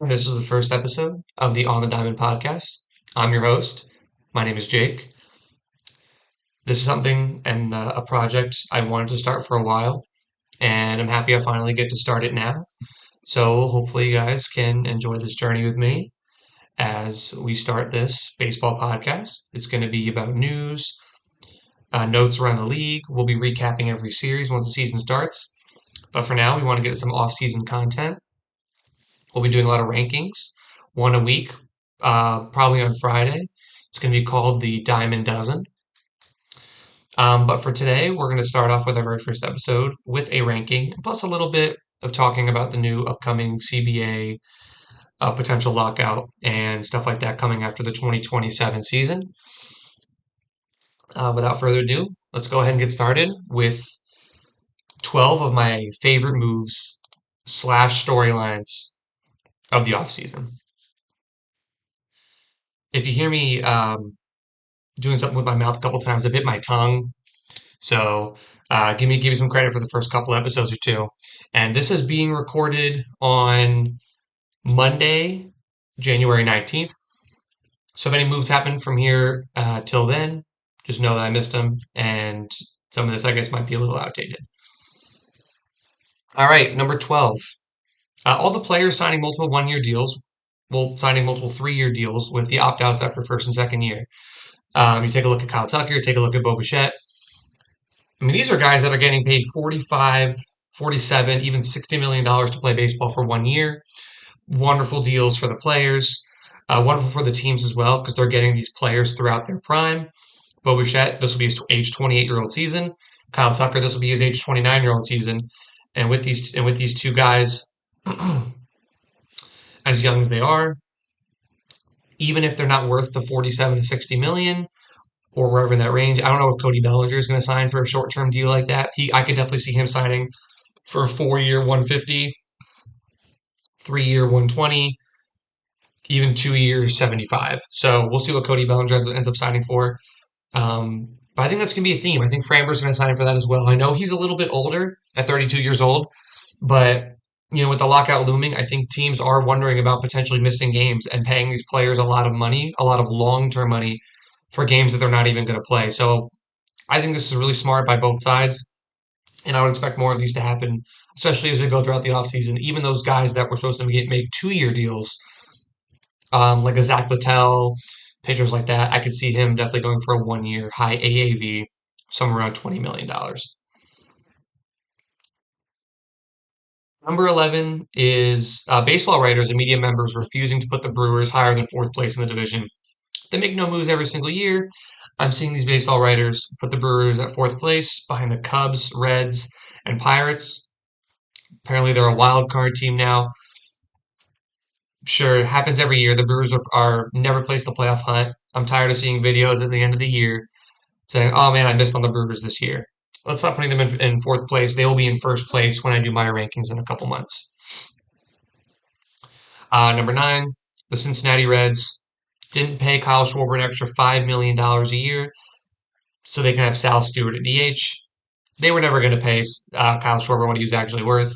This is the first episode of the On the Diamond podcast. I'm your host. My name is Jake. This is something and a project I wanted to start for a while, and I'm happy I finally get to start it now. So hopefully, you guys can enjoy this journey with me as we start this baseball podcast. It's going to be about news, notes around the league. We'll be recapping every series once the season starts. But for now, we want to get some off-season content. We'll be doing a lot of rankings, one a week, probably on Friday. It's going to be called the Diamond Dozen. But for today, we're going to start off with our very first episode with a ranking, plus a little bit of talking about the new upcoming CBA potential lockout and stuff like that coming after the 2027 season. Without further ado, let's go ahead and get started with 12 of my favorite moves slash storylines of the offseason. If you hear me doing something with my mouth a couple times, I bit my tongue. So give me some credit for the first couple episodes or two. And this is being recorded on Monday, January 19th. So if any moves happen from here till then, just know that I missed them, and some of this I guess might be a little outdated. All right, number 12. All the players signing multiple one-year deals, well, signing multiple three-year deals with the opt-outs after first and second year. You take a look at Kyle Tucker, take a look at Bo Bichette. I mean, these are guys that are getting paid 45, 47, even $60 million to play baseball for 1 year. Wonderful deals for the players. Wonderful for the teams as well because they're getting these players throughout their prime. Bo Bichette, this will be his age 28-year-old season. Kyle Tucker, this will be his age 29-year-old season. And with these two guys, as young as they are, even if they're not worth the 47 to 60 million or wherever in that range, I don't know if Cody Bellinger is going to sign for a short-term deal like that. I could definitely see him signing for a 4-year 150, 3-year 120, even 2 year 75. So we'll see what Cody Bellinger ends up signing for. But I think that's going to be a theme. I think Framber's going to sign for that as well. I know he's a little bit older at 32 years old, but with the lockout looming, I think teams are wondering about potentially missing games and paying these players a lot of money, a lot of long-term money for games that they're not even going to play. So I think this is really smart by both sides, and I would expect more of these to happen, especially as we go throughout the offseason. Even those guys that were supposed to make 2-year deals, like a Zach Littell, pitchers like that, I could see him definitely going for a 1-year high AAV, somewhere around $20 million. Number 11 is baseball writers and media members refusing to put the Brewers higher than fourth place in the division. They make no moves every single year. I'm seeing these baseball writers put the Brewers at fourth place behind the Cubs, Reds, and Pirates. Apparently, they're a wild card team now. Sure, it happens every year. The Brewers are never placed the playoff hunt. I'm tired of seeing videos at the end of the year saying, "Oh man, I missed on the Brewers this year." Let's not putting them in fourth place. They will be in first place when I do my rankings in a couple months. Number 9, the Cincinnati Reds didn't pay Kyle Schwarber an extra $5 million a year so they can have Sal Stewart at DH. They were never going to pay Kyle Schwarber what he was actually worth.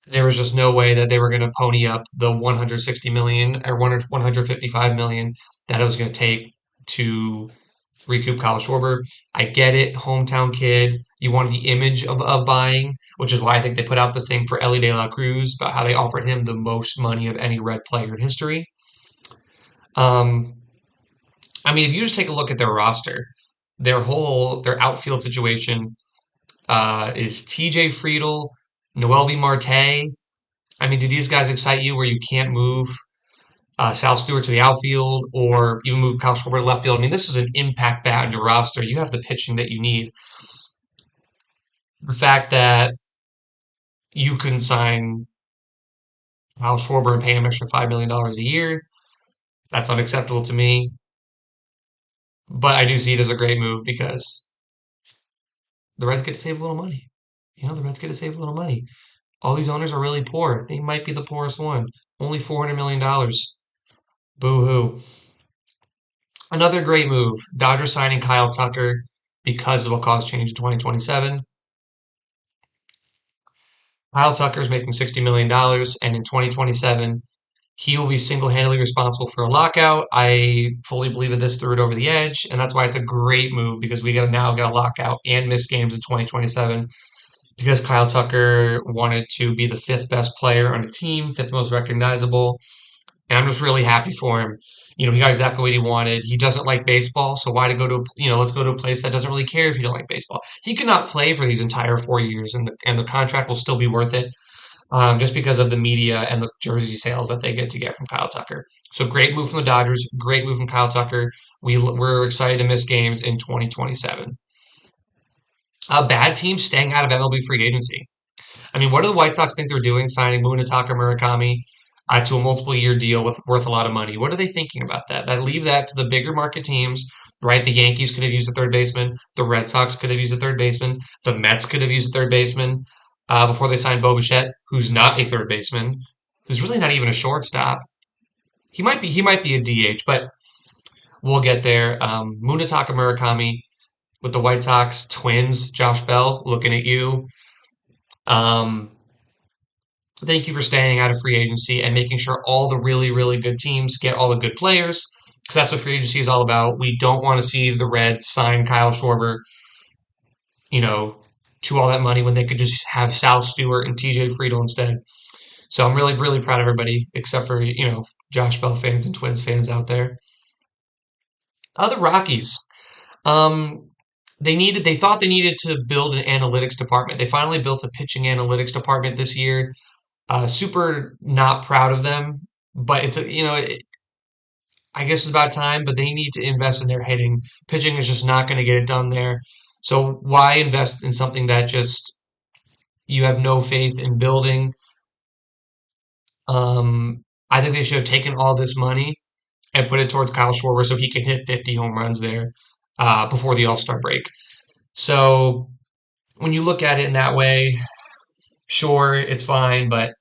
There was just no way that they were going to pony up the 160 million or 155 million that it was going to take to recoup Kyle Schwarber. I get it, hometown kid. You wanted the image of buying, which is why I think they put out the thing for Elly De La Cruz about how they offered him the most money of any Red player in history. Um, I mean, if you just take a look at their roster, their outfield situation is T.J. Friedel, Noelvi Marte. I mean, do these guys excite you where you can't move Sal Stewart to the outfield or even move Kyle Schwarber to left field? I mean, this is an impact bat on your roster. You have the pitching that you need. The fact that you couldn't sign Kyle Schwarber and pay him extra $5 million a year, that's unacceptable to me. But I do see it as a great move because the Reds get to save a little money. The Reds get to save a little money. All these owners are really poor. They might be the poorest one. Only $400 million. Boo hoo. Another great move. Dodgers signing Kyle Tucker because of a cost change in 2027. Kyle Tucker is making $60 million, and in 2027, he will be single-handedly responsible for a lockout. I fully believe that this threw it over the edge, and that's why it's a great move because we got now got a lockout and miss games in 2027 because Kyle Tucker wanted to be the fifth best player on the team, fifth most recognizable, and I'm just really happy for him. He got exactly what he wanted. He doesn't like baseball, so why to go to let's go to a place that doesn't really care if you don't like baseball. He cannot play for these entire 4 years, and the contract will still be worth it just because of the media and the jersey sales that they get from Kyle Tucker. So great move from the Dodgers, great move from Kyle Tucker. We're excited to miss games in 2027. A bad team staying out of MLB free agency. I mean, what do the White Sox think they're doing, signing Munetaka Murakami to a multiple year deal with worth a lot of money? What are they thinking about that? That leave that to the bigger market teams, right? The Yankees could have used a third baseman. The Red Sox could have used a third baseman. The Mets could have used a third baseman before they signed Bo Bichette, who's not a third baseman, who's really not even a shortstop. He might be a DH, but we'll get there. Munetaka Murakami with the White Sox, Twins, Josh Bell, looking at you. Um, Thank you for staying out of free agency and making sure all the really, really good teams get all the good players, because that's what free agency is all about. We don't want to see the Reds sign Kyle Schwarber, you know, to all that money when they could just have Sal Stewart and TJ Friedel instead. So I'm really, really proud of everybody except for, Josh Bell fans and Twins fans out there. The Rockies. Um, they thought they needed to build an analytics department. They finally built a pitching analytics department this year. Super not proud of them, but I guess it's about time. But they need to invest in their hitting. Pitching is just not going to get it done there. So why invest in something that just you have no faith in building? I think they should have taken all this money and put it towards Kyle Schwarber so he can hit 50 home runs there before the All Star break. So when you look at it in that way, sure, it's fine, but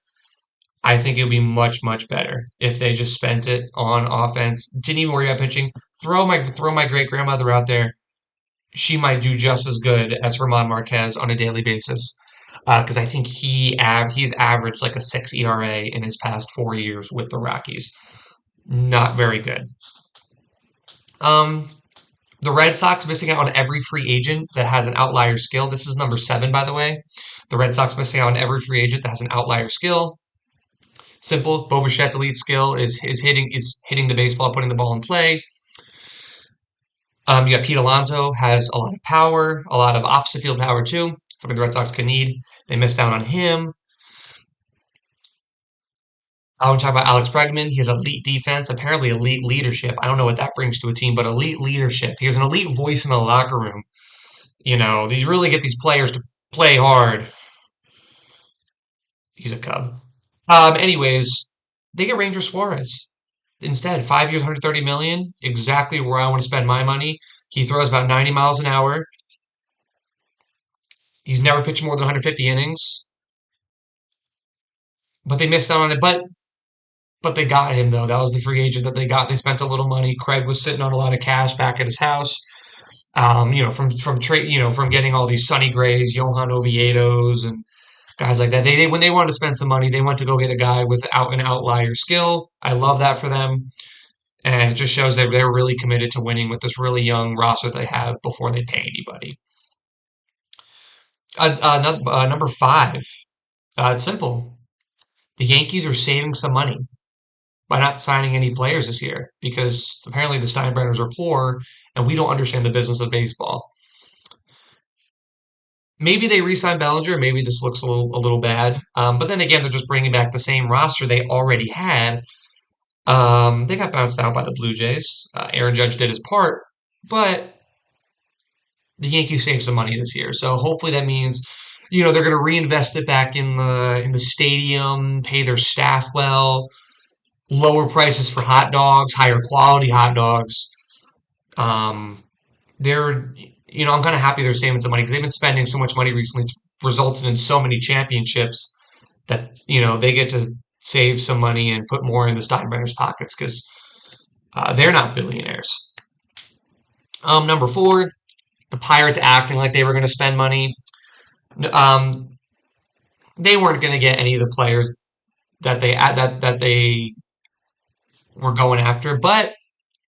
I think it would be much, much better if they just spent it on offense. Didn't even worry about pitching. Throw my great grandmother out there. She might do just as good as Ramon Marquez on a daily basis. Because I think he's averaged like a 6 ERA in his past 4 years with the Rockies. Not very good. Um, the Red Sox missing out on every free agent that has an outlier skill. This is number 7, by the way. The Red Sox missing out on every free agent that has an outlier skill. Simple. Bo Bichette's elite skill is hitting the baseball, putting the ball in play. You got Pete Alonso has a lot of power, a lot of opposite field power too. Something the Red Sox could need. They missed out on him. I want to talk about Alex Bregman. He has elite defense, apparently elite leadership. I don't know what that brings to a team, but elite leadership. He has an elite voice in the locker room. These really get these players to play hard. He's a Cub. Anyways, they get Ranger Suarez instead. 5 years, 130 million, exactly where I want to spend my money. He throws about 90 miles an hour. He's never pitched more than 150 innings, but they missed out on it. But they got him though. That was the free agent that they got. They spent a little money. Craig was sitting on a lot of cash back at his house. From trade, from getting all these Sonny Grays, Johan Oviedos, and guys like that. They when they wanted to spend some money, they went to go get a guy without an outlier skill. I love that for them. And it just shows that they're really committed to winning with this really young roster they have before they pay anybody. Number 5, it's simple. The Yankees are saving some money by not signing any players this year because apparently the Steinbrenners are poor and we don't understand the business of baseball. Maybe they re-sign Bellinger. Maybe this looks a little bad. But then again, they're just bringing back the same roster they already had. They got bounced out by the Blue Jays. Aaron Judge did his part, but the Yankees saved some money this year. So hopefully that means, they're going to reinvest it back in the stadium, pay their staff well, lower prices for hot dogs, higher quality hot dogs. Um, they're, I'm kind of happy they're saving some money because they've been spending so much money recently. It's resulted in so many championships that, they get to save some money and put more in the Steinbrenner's pockets because they're not billionaires. Number 4, the Pirates acting like they were going to spend money. Um, they weren't going to get any of the players that they were going after. But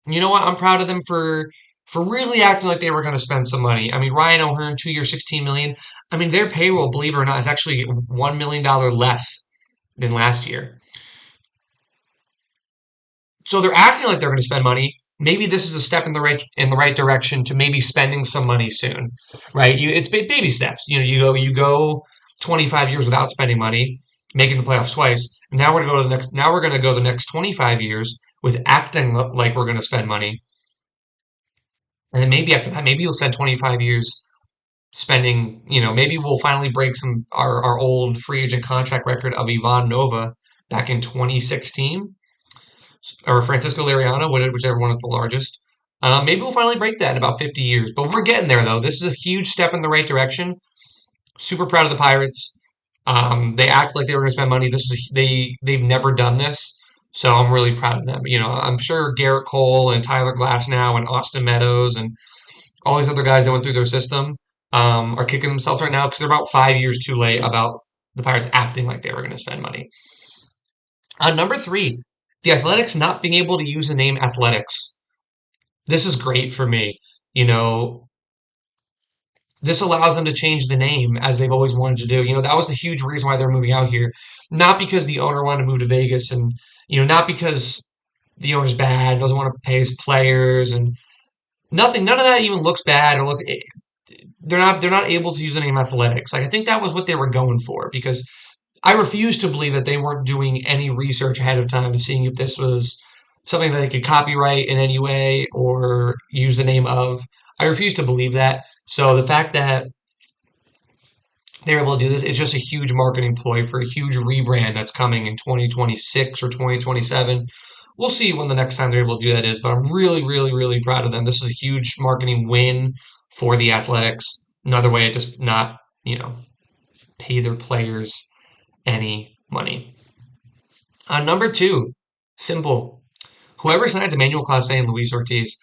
you know what? I'm proud of them for really acting like they were going to spend some money. I mean, Ryan O'Hearn, 2 years, 16 million. I mean, their payroll, believe it or not, is actually $1 million less than last year. So they're acting like they're going to spend money. Maybe this is a step in the right direction to maybe spending some money soon, right? It's baby steps. You go 25 years without spending money, making the playoffs twice. Now we're going to go to the next. Now we're going to go the next 25 years with acting like we're going to spend money, and then maybe after that, maybe you'll spend 25 years spending. Maybe we'll finally break our old free agent contract record of Ivan Nova back in 2016 or Francisco Liriano, whichever one is the largest. Maybe we'll finally break that in about 50 years. But we're getting there, though. This is a huge step in the right direction. Super proud of the Pirates. They act like they were going to spend money. They've never done this, so I'm really proud of them. I'm sure Garrett Cole and Tyler Glasnow and Austin Meadows and all these other guys that went through their system are kicking themselves right now because they're about 5 years too late about the Pirates acting like they were going to spend money. Number three, the Athletics not being able to use the name Athletics. This is great for me. You know, this allows them to change the name as they've always wanted to do. That was the huge reason why they're moving out here. Not because the owner wanted to move to Vegas and, not because the owner's bad, doesn't want to pay his players and nothing. None of that even looks bad or look. They're not able to use the name Athletics. Like I think that was what they were going for because I refuse to believe that they weren't doing any research ahead of time to seeing if this was something that they could copyright in any way or use the name of. I refuse to believe that. So the fact that they're able to do this, it's just a huge marketing ploy for a huge rebrand that's coming in 2026 or 2027. We'll see when the next time they're able to do that is, but I'm really, really, really proud of them. This is a huge marketing win for the Athletics. Another way to just not, pay their players any money. Number two, simple. Whoever signs Emmanuel Clase and Luis Ortiz,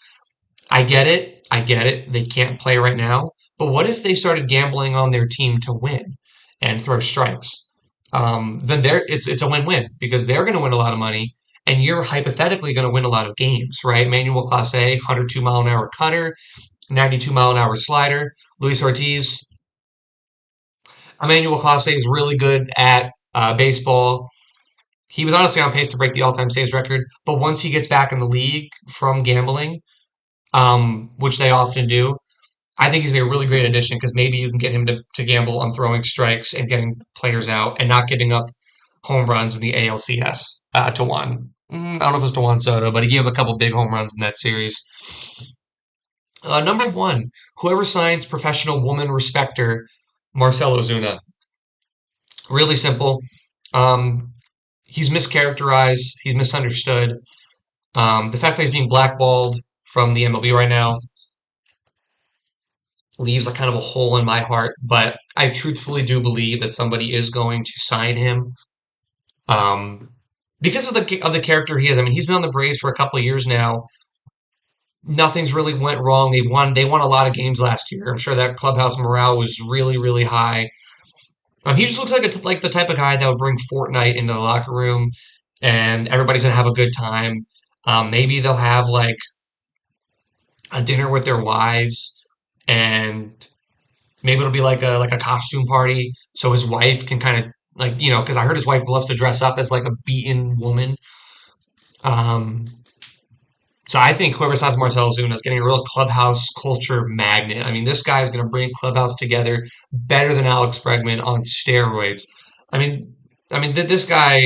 I get it. I get it. They can't play right now. But what if they started gambling on their team to win and throw strikes? Then it's a win-win because they're going to win a lot of money and you're hypothetically going to win a lot of games, right? Emmanuel Clase, 102 mile an hour cutter, 92 mile an hour slider. Luis Ortiz, Emmanuel Clase is really good at baseball. He was honestly on pace to break the all-time saves record, but once he gets back in the league from gambling, which they often do, I think he's gonna be a really great addition because maybe you can get him to gamble on throwing strikes and getting players out and not giving up home runs in the ALCS to Juan. I don't know if it's to Juan Soto, but he gave a couple big home runs in that series. Number one, whoever signs professional woman respecter, Marcell Ozuna. Really simple. Um, he's mischaracterized. He's misunderstood. The fact that he's being blackballed from the MLB right now leaves a kind of a hole in my heart, but I truthfully do believe that somebody is going to sign him um, because of the character he is. I mean, he's been on the Braves for a couple of years now. Nothing's really went wrong. They won a lot of games last year. I'm sure that clubhouse morale was really really high. He just looks like the type of guy that would bring Fortnite into the locker room, and everybody's gonna have a good time. Maybe they'll have like a dinner with their wives, and maybe it'll be like a costume party, so his wife can kind of like because I heard his wife loves to dress up as like a beaten woman. Um, so I think whoever signs Marcelo Ozuna is getting a real clubhouse culture magnet. I mean, this guy is going to bring clubhouse together better than Alex Bregman on steroids. I mean, this guy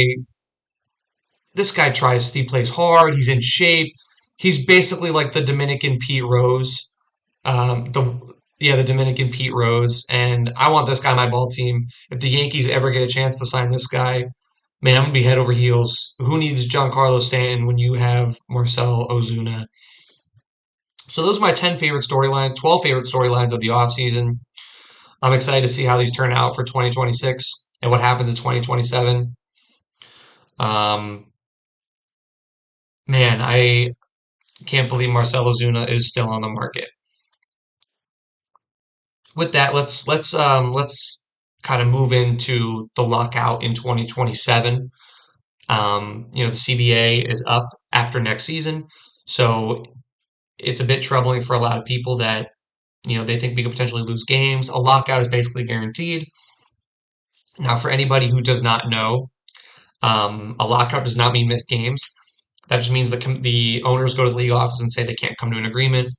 tries. He plays hard. He's in shape. He's basically like the Dominican Pete Rose. The Yeah, the Dominican Pete Rose, and I want this guy on my ball team. If the Yankees ever get a chance to sign this guy, man, I'm gonna be head over heels. Who needs Giancarlo Stanton when you have Marcell Ozuna? So those are my 10 favorite storylines, 12 favorite storylines of the offseason. I'm excited to see how these turn out for 2026 and what happens in 2027. Um, Man, I can't believe Marcell Ozuna is still on the market. With that, let's kind of move into the lockout in 2027. The CBA is up after next season, so it's a bit troubling for a lot of people that they think we could potentially lose games. A lockout is basically guaranteed. Now, for anybody who does not know, a lockout does not mean missed games. That just means the owners go to the league office and say they can't come to an agreement.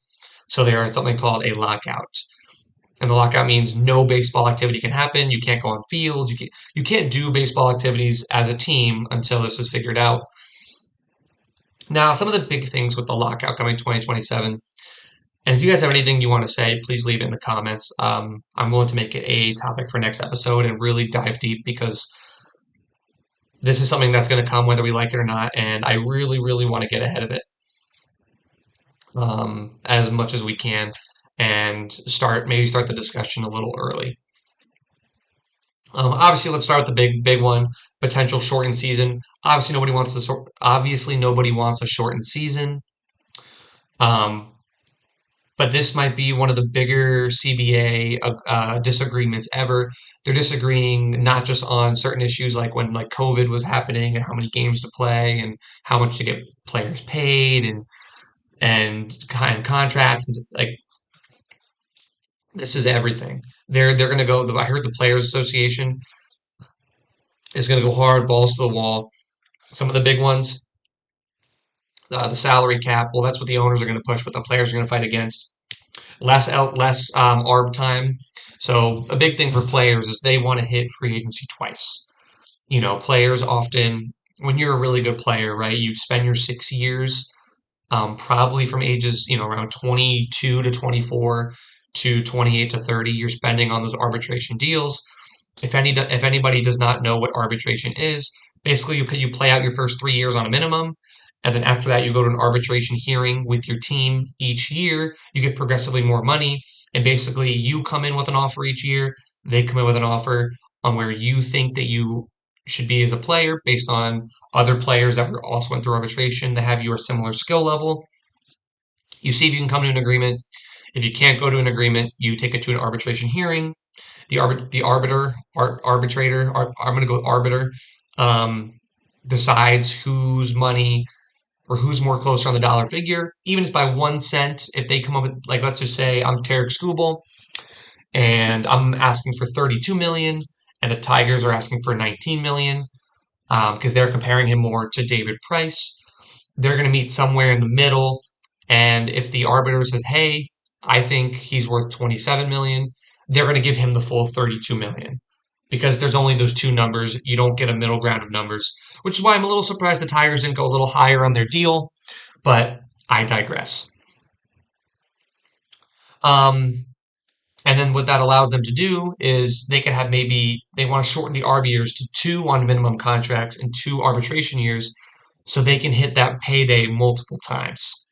So they are something called a lockout. And the lockout means no baseball activity can happen. You can't go on fields. You can't do baseball activities as a team until this is figured out. Now, some of the big things with the lockout coming 2027. And if you guys have anything you want to say, please leave it in the comments. I'm willing to make it a topic for next episode and really dive deep because this is something that's going to come whether we like it or not. And I really, really want to get ahead of it as much as we can and maybe start the discussion a little early. Obviously, let's start with the big one: potential shortened season. Obviously, nobody wants a shortened season. Um, but this might be one of the bigger CBA disagreements ever. They're disagreeing not just on certain issues like when like COVID was happening and how many games to play and how much to get players paid and kind of contracts and like this is everything. They're going to go. I heard the Players Association is going to go hard, balls to the wall. Some of the big ones, the salary cap. Well, that's what the owners are going to push, but the players are going to fight against. Less arb time. So a big thing for players is they want to hit free agency twice. Players often, when you're a really good player, right, you spend your 6 years, probably from ages, around 22 to 24 to 28 to 30, you're spending on those arbitration deals. If anybody does not know what arbitration is, basically you play out your first 3 years on a minimum, and then after that you go to an arbitration hearing with your team each year. You get progressively more money, and basically you come in with an offer each year. They come in with an offer on where you think that you should be as a player based on other players that were also went through arbitration that have your similar skill level. You see if you can come to an agreement. If you can't go to an agreement, you take it to an arbitration hearing. I'm going to go with arbiter, um, decides whose money or who's more closer on the dollar figure, even if it's by 1 cent. If they come up with, like, let's just say I'm Tarek Skubal and I'm asking for 32 million, and the Tigers are asking for 19 million, because they're comparing him more to David Price. They're going to meet somewhere in the middle, and if the arbiter says, "Hey, I think he's worth 27 million," they're going to give him the full 32 million because there's only those two numbers. You don't get a middle ground of numbers, which is why I'm a little surprised the Tigers didn't go a little higher on their deal, but I digress. Um, and then what that allows them to do is they can have maybe they want to shorten the ARB years to two on minimum contracts and two arbitration years so they can hit that payday multiple times.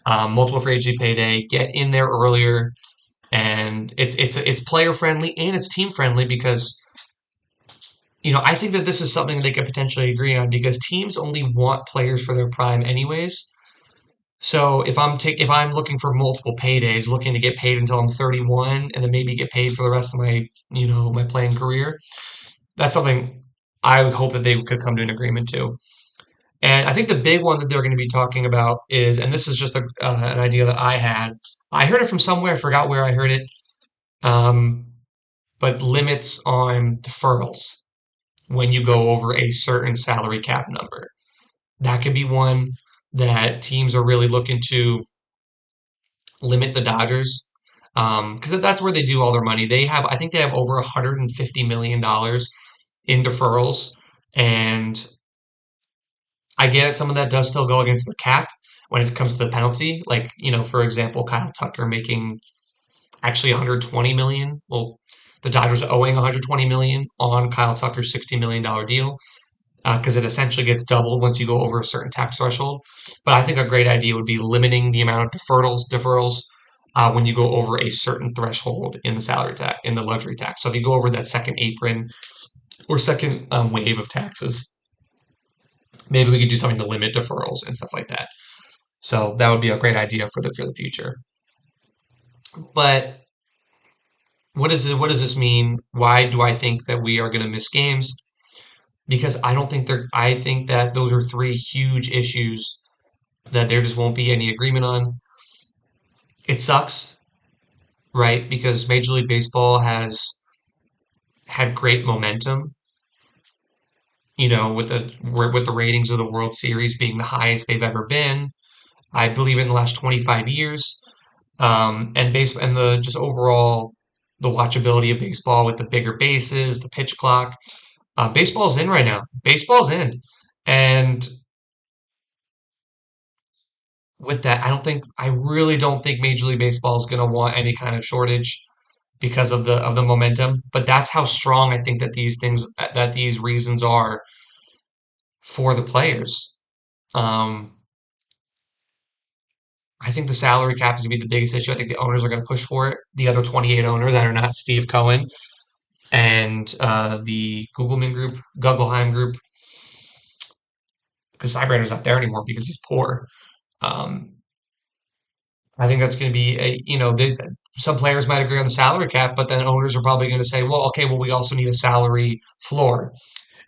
Multiple free agency payday, get in there earlier, and it's player friendly and it's team friendly because I think that this is something they could potentially agree on because teams only want players for their prime anyways. So if I'm looking for multiple paydays, looking to get paid until I'm 31 and then maybe get paid for the rest of my playing career, that's something I would hope that they could come to an agreement to. And I think the big one that they're going to be talking about is, and this is just an idea that I had. I heard it from somewhere. I forgot where I heard it. Um, but limits on deferrals when you go over a certain salary cap number. That could be one that teams are really looking to limit the Dodgers because that's where they do all their money. I think they have over $150 million in deferrals, and I get it. Some of that does still go against the cap when it comes to the penalty. Like, for example, Kyle Tucker making actually 120 million. Well, the Dodgers owing 120 million on Kyle Tucker's $60 million deal because it essentially gets doubled once you go over a certain tax threshold. But I think a great idea would be limiting the amount of deferrals when you go over a certain threshold in the salary tax, in the luxury tax. So if you go over that second apron or second wave of taxes, maybe we could do something to limit deferrals and stuff like that. So that would be a great idea for the future. But what does this mean? Why do I think that we are going to miss games? Because I don't think they're I think that those are three huge issues that there just won't be any agreement on. It sucks, right? Because Major League Baseball has had great momentum, with the ratings of the World Series being the highest they've ever been. I believe in the last 25 years. And base and the just overall the watchability of baseball with the bigger bases, the pitch clock. Baseball's in right now. Baseball's in. And with that, I really don't think Major League Baseball is going to want any kind of shortage because of the momentum. But that's how strong I think that these reasons are for the players. Um, I think the salary cap is going to be the biggest issue. I think the owners are going to push for it. The other 28 owners that are not Steve Cohen and the Guggelheim group, because Steinbrenner's not there anymore because he's poor. Um, I think that's going to be some players might agree on the salary cap, but then owners are probably going to say, well, okay, well, we also need a salary floor.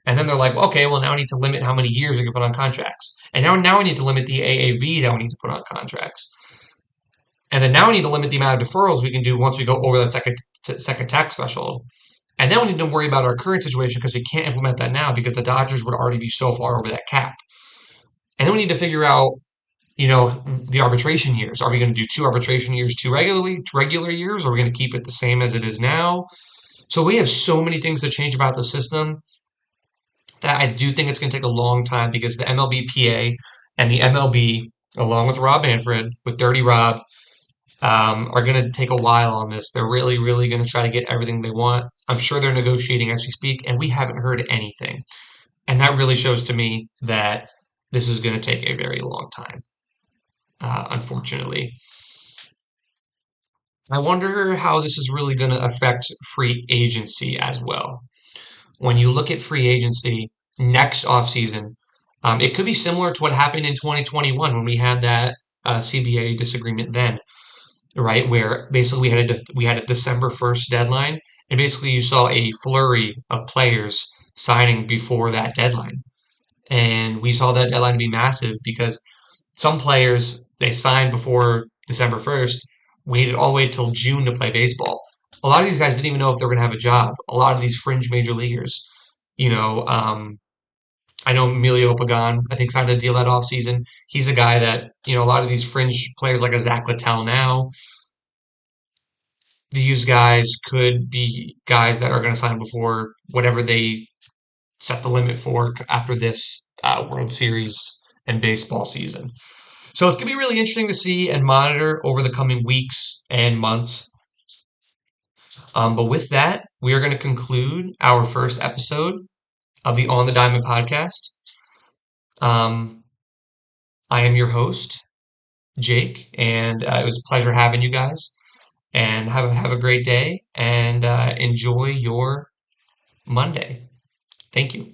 And then they're like, okay, well, now I need to limit how many years we can put on contracts. And now I need to limit the AAV that we need to put on contracts. And then now we need to limit the amount of deferrals we can do once we go over that second tax threshold. And then we need to worry about our current situation because we can't implement that now because the Dodgers would already be so far over that cap. And then we need to figure out, the arbitration years. Are we going to do two arbitration years, two regular years? Or are we going to keep it the same as it is now? So we have so many things to change about the system that I do think it's going to take a long time because the MLBPA and the MLB, along with Rob Manfred, with Dirty Rob, are going to take a while on this. They're really, really going to try to get everything they want. I'm sure they're negotiating as we speak, and we haven't heard anything. And that really shows to me that this is going to take a very long time, unfortunately. I wonder how this is really going to affect free agency as well. When you look at free agency next offseason, it could be similar to what happened in 2021 when we had that CBA disagreement then, right? Where basically we had a December 1st deadline, and basically you saw a flurry of players signing before that deadline. And we saw that deadline be massive because some players they signed before December 1st, waited all the way till June to play baseball. A lot of these guys didn't even know if they were going to have a job. A lot of these fringe major leaguers, you know, um, I know Emilio Pagan, I think signed a deal that offseason. He's a guy that, a lot of these fringe players like a Zach Littell now, these guys could be guys that are going to sign before whatever they set the limit for after this World Series and baseball season. So it's going to be really interesting to see and monitor over the coming weeks and months. But with that, we are going to conclude our first episode of the On the Diamond podcast. Um, I am your host, Jake, and it was a pleasure having you guys. And have a great day and enjoy your Monday. Thank you.